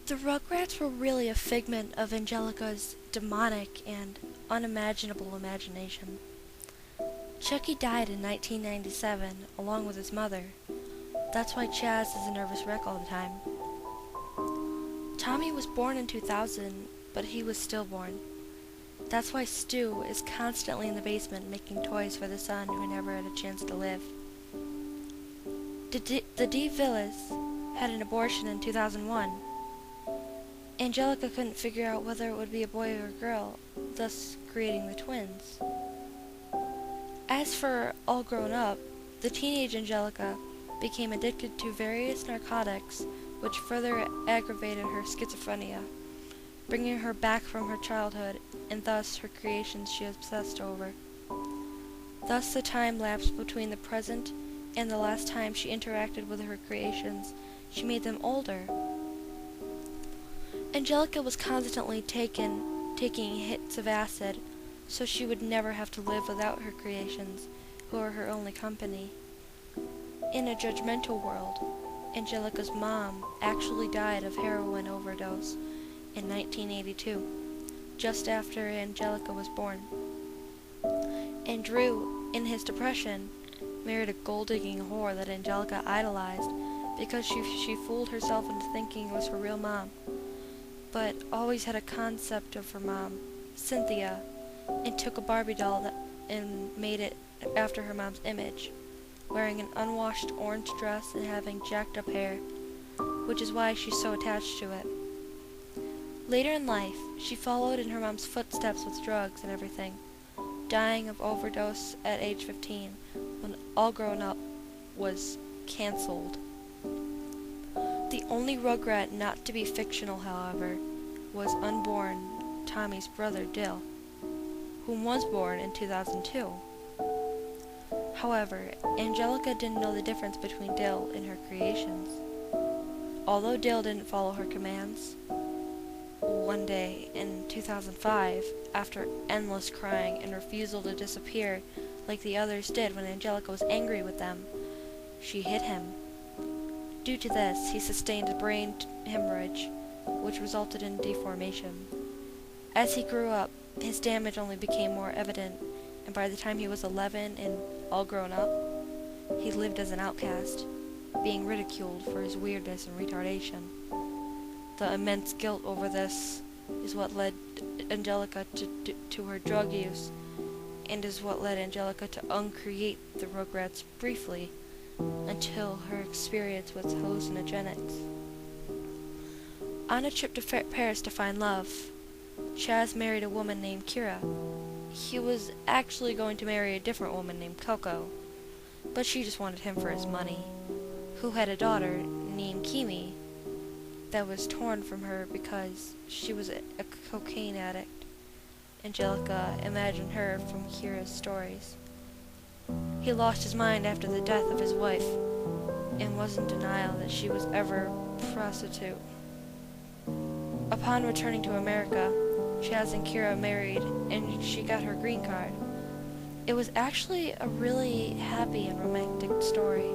The Rugrats were really a figment of Angelica's demonic and unimaginable imagination. Chucky died in 1997 along with his mother. That's why Chaz is a nervous wreck all the time. Tommy was born in 2000, but he was stillborn. That's why Stu is constantly in the basement making toys for the son who never had a chance to live. The De Villas had an abortion in 2001. Angelica couldn't figure out whether it would be a boy or a girl, thus creating the twins. As for All Grown Up, the teenage Angelica became addicted to various narcotics which further aggravated her schizophrenia, bringing her back from her childhood and thus her creations she obsessed over. Thus the time lapsed between the present and the last time she interacted with her creations. She made them older. Angelica was constantly taking hits of acid, so she would never have to live without her creations, who are her only company. In a judgmental world, Angelica's mom actually died of heroin overdose in 1982, just after Angelica was born. And Drew, in his depression, married a gold-digging whore that Angelica idolized because she fooled herself into thinking it was her real mom, but always had a concept of her mom, Cynthia, and took a Barbie doll and made it after her mom's image, wearing an unwashed orange dress and having jacked up hair, which is why she's so attached to it. Later in life, she followed in her mom's footsteps with drugs and everything, dying of overdose at age 15 when All Grown Up was cancelled. The only Rugrat not to be fictional, however, was unborn Tommy's brother Dill, whom was born in 2002. However, Angelica didn't know the difference between Dill and her creations. Although Dill didn't follow her commands, one day in 2005, after endless crying and refusal to disappear like the others did when Angelica was angry with them, she hit him. Due to this, he sustained a brain hemorrhage, which resulted in deformation. As he grew up, his damage only became more evident, and by the time he was 11 and all grown up, he lived as an outcast, being ridiculed for his weirdness and retardation. The immense guilt over this is what led Angelica to her drug use, and is what led Angelica to uncreate the Rugrats briefly, until her experience with hallucinogenics. On a trip to Paris to find love, Chaz married a woman named Kira. He was actually going to marry a different woman named Coco, but she just wanted him for his money, who had a daughter named Kimi that was torn from her because she was a cocaine addict. Angelica imagined her from Kira's stories. He lost his mind after the death of his wife, and was in denial that she was ever a prostitute. Upon returning to America, Chaz and Kira married, and she got her green card. It was actually a really happy and romantic story.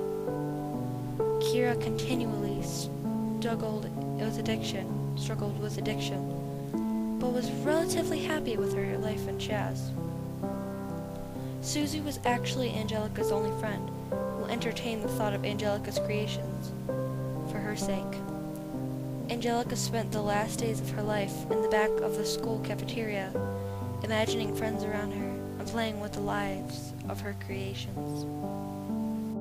Kira continually struggled with addiction, but was relatively happy with her life in Chaz. Susie was actually Angelica's only friend, who entertained the thought of Angelica's creations for her sake. Angelica spent the last days of her life in the back of the school cafeteria, imagining friends around her and playing with the lives of her creations.